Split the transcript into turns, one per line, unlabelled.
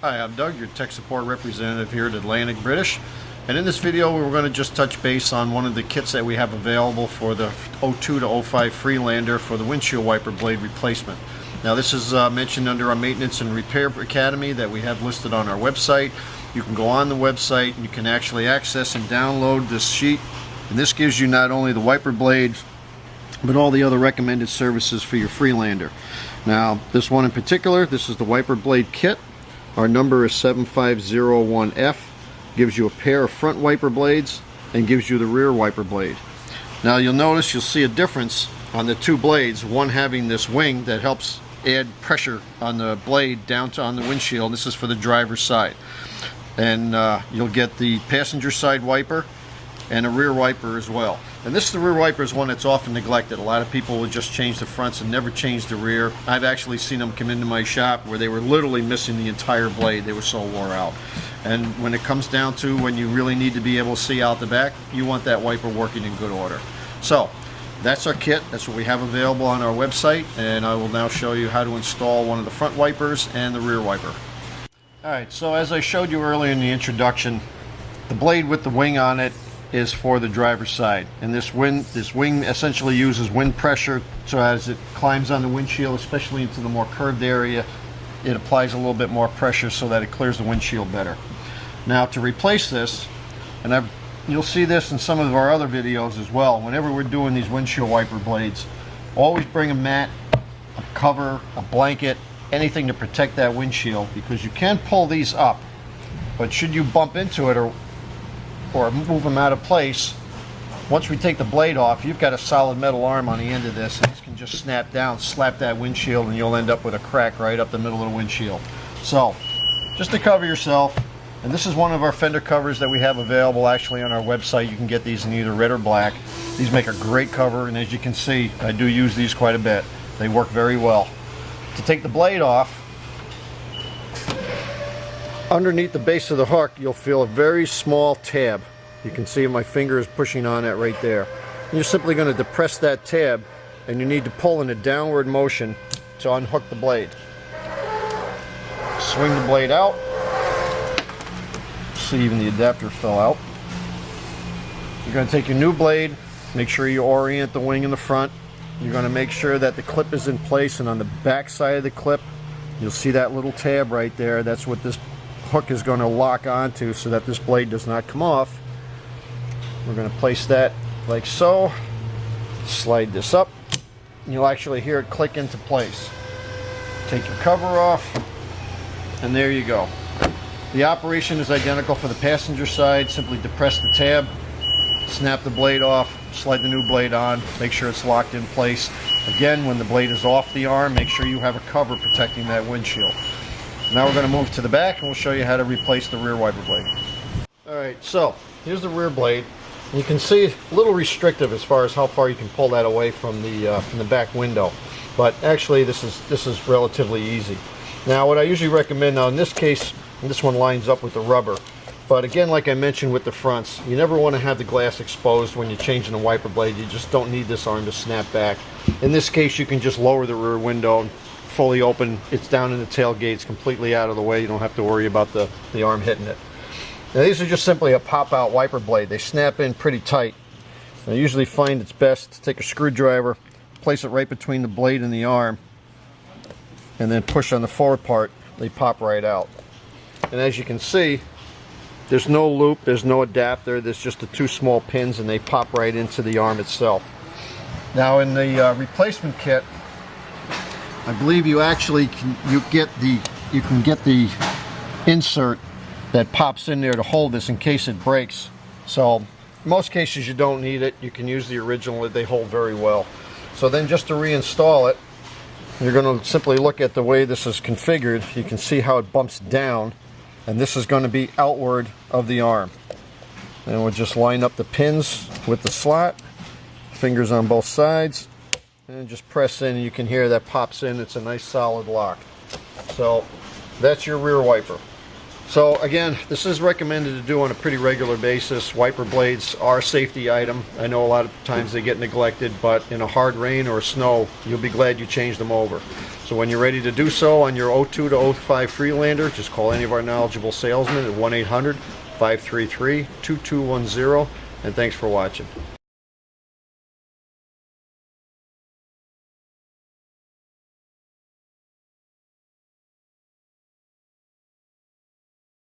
Hi, I'm Doug, your tech support representative here at Atlantic British. And in this video, we're going to just touch base on one of the kits that we have available for the 02 to 05 Freelander for the windshield wiper blade replacement. Now, this is mentioned under our Maintenance and Repair Academy that we have listed on our website. You can go on the website and you can actually access and download this sheet. And this gives you not only the wiper blades, but all the other recommended services for your Freelander. Now, this one in particular, this is the wiper blade kit. Our number is 7501F. Gives you a pair of front wiper blades and gives you the rear wiper blade. Now you'll see a difference on the two blades, one having this wing that helps add pressure on the blade down on the windshield. This is for the driver's side. And you'll get the passenger side wiper and a rear wiper as well. And the rear wiper is one that's often neglected. A lot of people will just change the fronts and never change the rear. I've actually seen them come into my shop where they were literally missing the entire blade. They were so wore out. And when it comes down to when you really need to be able to see out the back, you want that wiper working in good order. So that's our kit. That's what we have available on our website, and I will now show you how to install one of the front wipers and the rear wiper. Alright, so as I showed you earlier in the introduction, the blade with the wing on it is for the driver's side, and this wing essentially uses wind pressure, so as it climbs on the windshield, especially into the more curved area, it applies a little bit more pressure so that it clears the windshield better. Now, to replace this, and you'll see this in some of our other videos as well, whenever we're doing these windshield wiper blades, always bring a mat, a cover, a blanket, anything to protect that windshield, because you can pull these up, but should you bump into it or move them out of place, once we take the blade off, you've got a solid metal arm on the end of this, and this can just snap down, slap that windshield, and you'll end up with a crack right up the middle of the windshield. So, just to cover yourself, and this is one of our fender covers that we have available actually on our website. You can get these in either red or black. These make a great cover, and as you can see, I do use these quite a bit. They work very well. To take the blade off, underneath the base of the hook, you'll feel a very small tab. You can see my finger is pushing on it right there. You're simply going to depress that tab, and you need to pull in a downward motion to unhook the blade. Swing the blade out. See, even the adapter fell out. You're going to take your new blade, make sure you orient the wing in the front. You're going to make sure that the clip is in place, and on the back side of the clip, you'll see that little tab right there. That's what this hook is going to lock onto so that this blade does not come off. We're going to place that like so, slide this up, and you'll actually hear it click into place. Take your cover off, and there you go. The operation is identical for the passenger side. Simply depress the tab, snap the blade off, slide the new blade on, make sure it's locked in place. Again, when the blade is off the arm, make sure you have a cover protecting that windshield. Now we're going to move to the back, and we'll show you how to replace the rear wiper blade. Alright, so here's the rear blade. You can see a little restrictive as far as how far you can pull that away from the back window, but actually this is relatively easy. Now, what I usually recommend, now in this case, this one lines up with the rubber, but again, like I mentioned with the fronts, you never want to have the glass exposed when you're changing the wiper blade. You just don't need this arm to snap back. In this case, you can just lower the rear window, fully open. It's down in the tailgate, it's completely out of the way. You don't have to worry about the arm hitting it. Now, these are just simply a pop-out wiper blade. They snap in pretty tight. I usually find it's best to take a screwdriver, place it right between the blade and the arm, and then push on the forward part. They pop right out. And as you can see, there's no loop, there's no adapter, there's just the two small pins, and they pop right into the arm itself. Now, in the replacement kit, I believe you actually can get the insert that pops in there to hold this in case it breaks. So in most cases you don't need it. You can use the original. They hold very well. So then, just to reinstall it, you're going to simply look at the way this is configured. You can see how it bumps down, and this is going to be outward of the arm. And we'll just line up the pins with the slot, fingers on both sides, and just press in, and you can hear that pops in. It's a nice solid lock. So that's your rear wiper. So again, this is recommended to do on a pretty regular basis. Wiper blades are a safety item. I know a lot of times they get neglected, but in a hard rain or snow, you'll be glad you changed them over. So when you're ready to do so on your 02 to 05 Freelander, just call any of our knowledgeable salesmen at 1-800-533-2210, and thanks for watching.